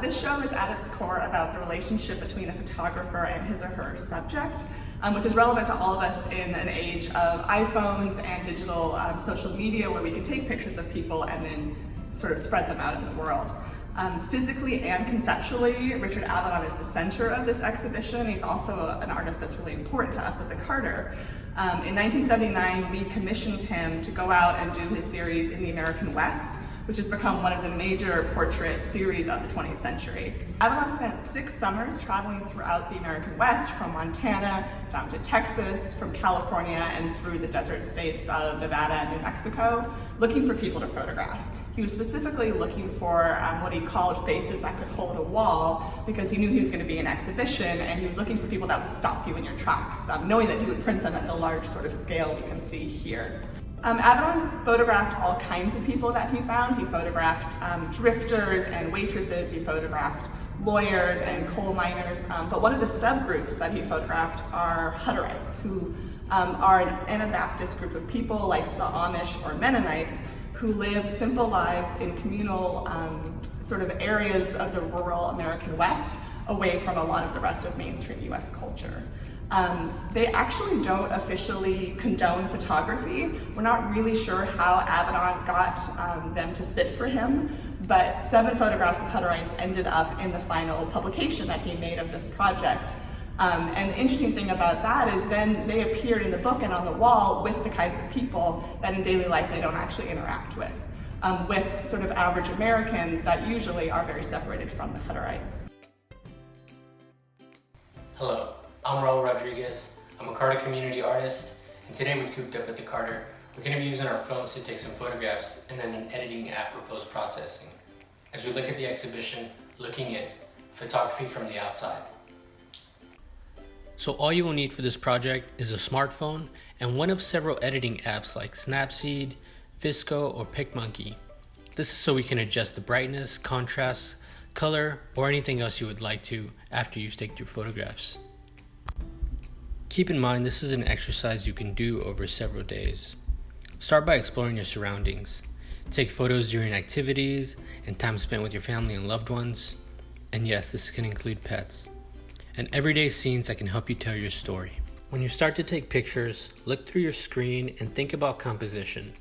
This show is at its core about the relationship between a photographer and his or her subject, which is relevant to all of us in an age of iPhones and digital social media where we can take pictures of people and then sort of spread them out in the world. Physically and conceptually, Richard Avedon is the center of this exhibition. He's also an artist that's really important to us at the Carter. In 1979, we commissioned him to go out and do his series in the American West, which has become one of the major portrait series of the 20th century. Avedon spent 6 summers traveling throughout the American West, from Montana down to Texas, from California and through the desert states of Nevada and New Mexico, looking for people to photograph. He was specifically looking for what he called faces that could hold a wall, because he knew he was going to be an exhibition, and he was looking for people that would stop you in your tracks, knowing that he would print them at the large sort of scale we can see here. Avedon photographed all kinds of people that he found. He photographed drifters and waitresses, he photographed lawyers and coal miners, but one of the subgroups that he photographed are Hutterites, who are an Anabaptist group of people like the Amish or Mennonites, who live simple lives in communal sort of areas of the rural American West, away from a lot of the rest of mainstream US culture. They actually don't officially condone photography. We're not really sure how Avedon got them to sit for him, but 7 photographs of Hutterites ended up in the final publication that he made of this project. And the interesting thing about that is then they appeared in the book and on the wall with the kinds of people that in daily life they don't actually interact with sort of average Americans that usually are very separated from the Hutterites. Hello, I'm Raul Rodriguez. I'm a Carter community artist, and today with Cooped Up at the Carter, we're going to be using our phones to take some photographs and then an editing app for post-processing, as we look at the exhibition, looking at photography from the outside. So all you will need for this project is a smartphone and one of several editing apps like Snapseed, Visco, or PicMonkey. This is so we can adjust the brightness, contrast, color, or anything else you would like to after you've taken your photographs. Keep in mind this is an exercise you can do over several days. Start by exploring your surroundings. Take photos during activities and time spent with your family and loved ones. And yes, this can include pets. And everyday scenes that can help you tell your story. When you start to take pictures, look through your screen and think about composition.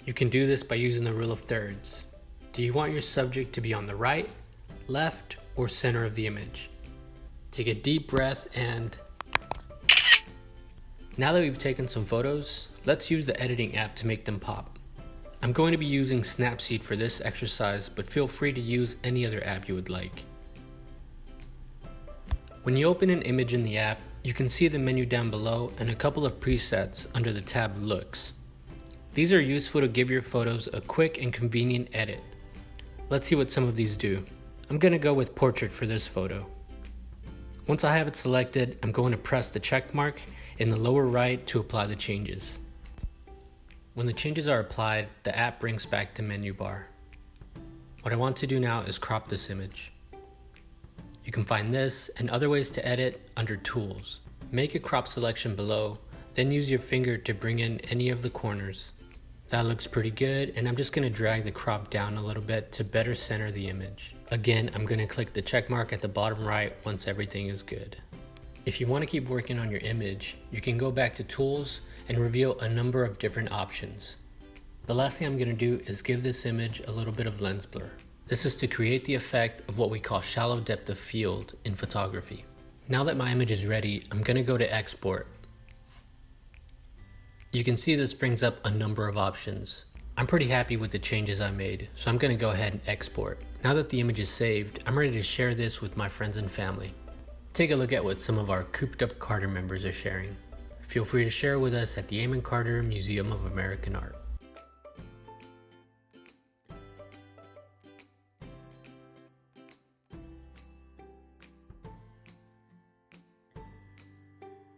You can do this by using the rule of thirds. Do you want your subject to be on the right, left, or center of the image? Take a deep breath and... Now that we've taken some photos, let's use the editing app to make them pop. I'm going to be using Snapseed for this exercise, but feel free to use any other app you would like. When you open an image in the app, you can see the menu down below and a couple of presets under the tab Looks. These are useful to give your photos a quick and convenient edit. Let's see what some of these do. I'm going to go with Portrait for this photo. Once I have it selected, I'm going to press the check mark in the lower right to apply the changes. When the changes are applied, the app brings back the menu bar. What I want to do now is crop this image. You can find this and other ways to edit under Tools. Make a crop selection below, then use your finger to bring in any of the corners. That looks pretty good, and I'm just going to drag the crop down a little bit to better center the image. Again, I'm going to click the check mark at the bottom right once everything is good. If you want to keep working on your image, you can go back to Tools and reveal a number of different options. The last thing I'm going to do is give this image a little bit of lens blur. This is to create the effect of what we call shallow depth of field in photography. Now that my image is ready, I'm going to go to Export. You can see this brings up a number of options. I'm pretty happy with the changes I made, so I'm going to go ahead and export. Now that the image is saved, I'm ready to share this with my friends and family. Take a look at what some of our Cooped Up Carter members are sharing. Feel free to share with us at the Amon Carter Museum of American Art.